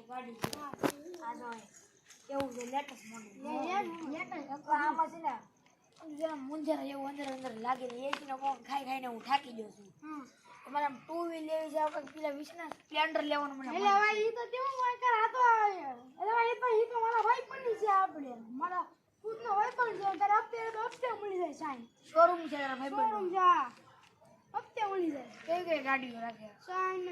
ગાડી છે આ જો કેવું છે લેટેસ્ટ મોડેલ આમાં છે ને જરા મુંજરા એવું અંદર લાગે ને એસી નો પવન ખાઈને હું થાકી ગયો છું તમારે આમ ટુ વ્હીલ લેવી જાવ કે પેલા વિશના સ્પ્લેન્ડર લેવાનું મને એટલે ભાઈ ઈ તો કેવું હોય કર આ તો એટલે ભાઈ ઈ તો મારા ભાઈ પણ છે આપણે મારા ખુદનો ભાઈ પણ છે તારે હપ્તે મળી જાય સાઈન શોરૂમ છે તારા ભાઈ શોરૂમ જા હપ્તે મળી જાય કઈ ગાડીઓ રાખે સાઈન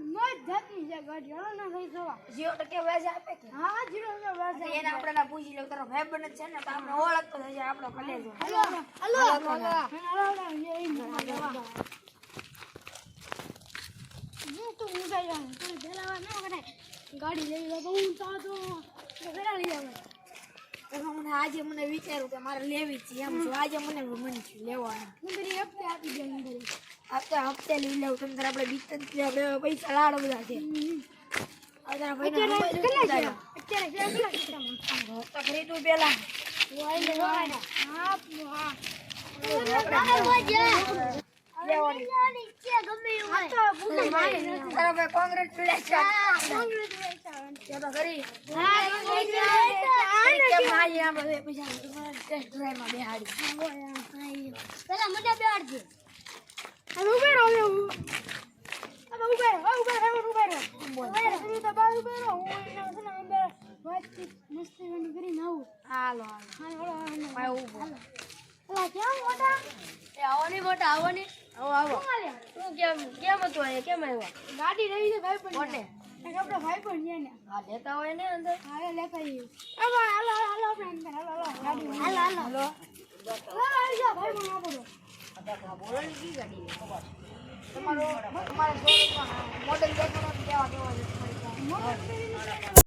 નોય જાતની છે ગાડી હલો ના ભાઈ જોવા 0% વ્યાજ આપે કે હા 0% વ્યાજ એને આપણે ના પૂછી લે તારો ભાઈ બને છે ને તો આપણે ઓળખતો થઈ જાય આપણો કલેજો હલો તો હું જાય તો બેલાવા ન કરાય ગાડી લઈ લો તો હું ચાહતો ઘરે લઈ આવે તો મને આજે મને વિચાર્યું કે મારે લેવી છે એમ જો આજે મને મન છે લેવાનું નંબરી હપ્તે આપી દે નંબરી હપ્તે લઈ લેવું તમે તારે આપણે બીતન આપણે પૈસા લાડો બધા છે તારા ભાઈ અત્યારે તો ખરીદવું પેલા ગાડી રહી છે ભાઈ પણ આપડે ભાઈ પણ છે ને લેતા હોય ને અંદર લેતા આવીએ હાલો આપણે અંદર હાલો ગાડી હાલો ભાઈ પણ આપડો બોલો ને કી ગાડી તમારો તમારા શોરૂમમાં મોડેલ દેખાડો કેવા કેવા છે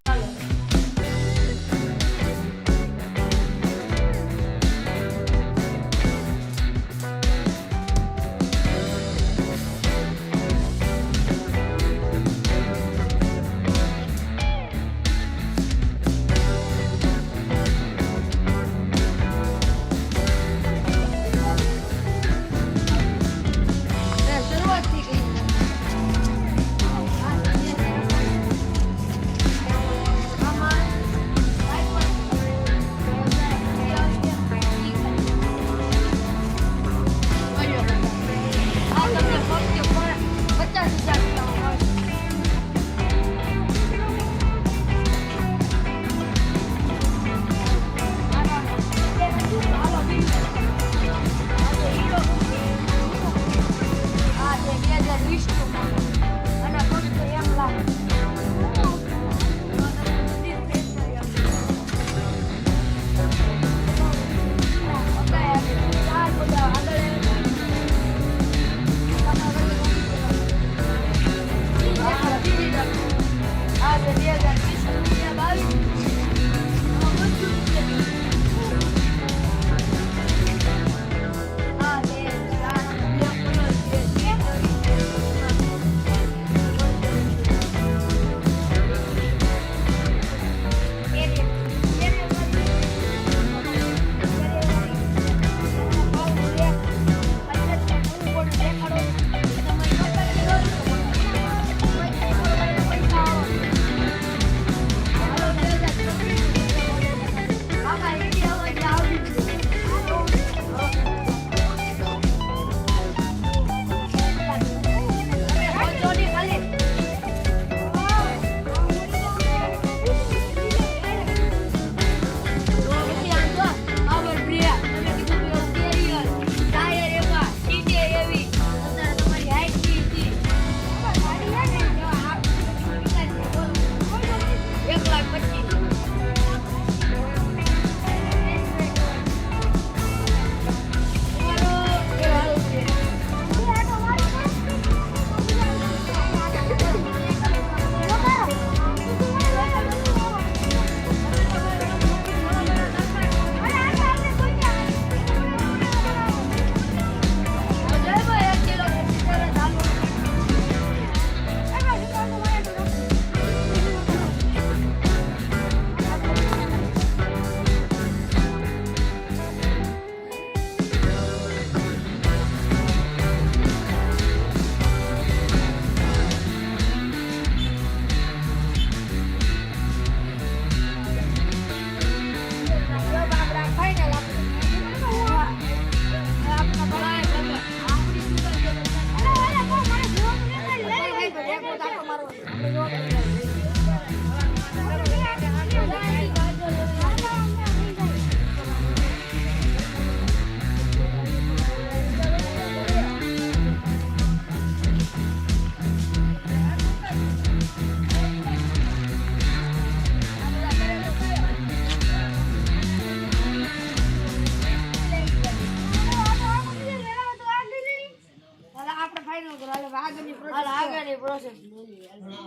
તમારી પ્રોસેસ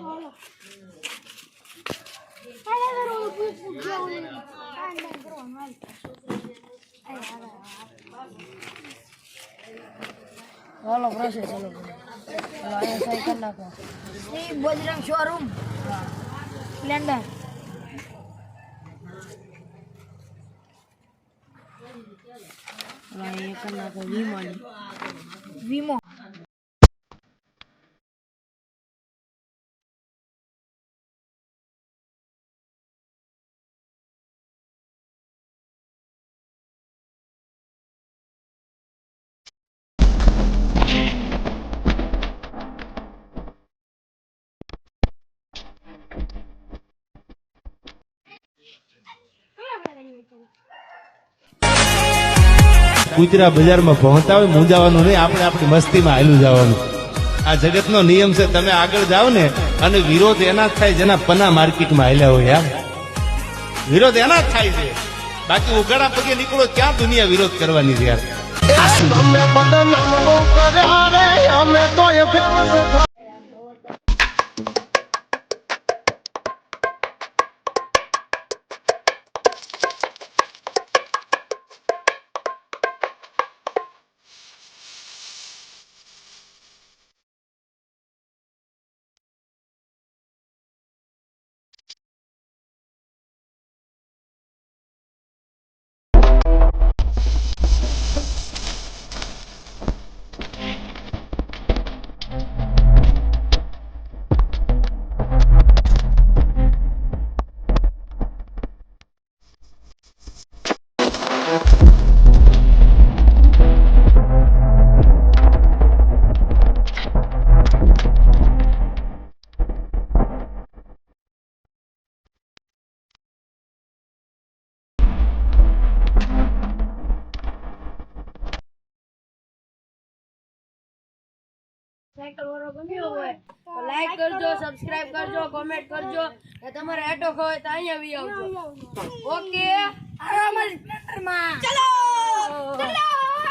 હાલો કાંઈ ના કરો પૂછ જેવું કાંઈ ના કરવાનું હાલ હાલો પ્રોસેસ ચાલો અહીંયા સહી કરી નાખો શ્રી બજરંગ શોરૂમ સ્પ્લેન્ડર અહીંયા કરી નાખો વીમો કુતરા બજારમાં પહોંચતા હોય મૂંઝાવાનું નહીં, આપણે આપણી મસ્તીમાં હાલ્યું જવાનું. આ જગતનો નિયમ છે. તમે આગળ જાઓ ને અને વિરોધ એના જ થાય જેના પના માર્કેટમાં હાલ્યા હોય. યાર વિરોધ એના જ થાય છે, બાકી ઉઘાડા પગે નીકળો ક્યાં દુનિયા વિરોધ કરવાની છે યાર. સાયકલ વાળો ગમ્યો હોય તો લાઈક કરજો, સબસ્ક્રાઇબ કરજો, કોમેન્ટ કરજો. તમારે એટો હોય તો અહીંયા આવી આવજો. ઓકે, અમારી સ્પ્લેન્ડર માં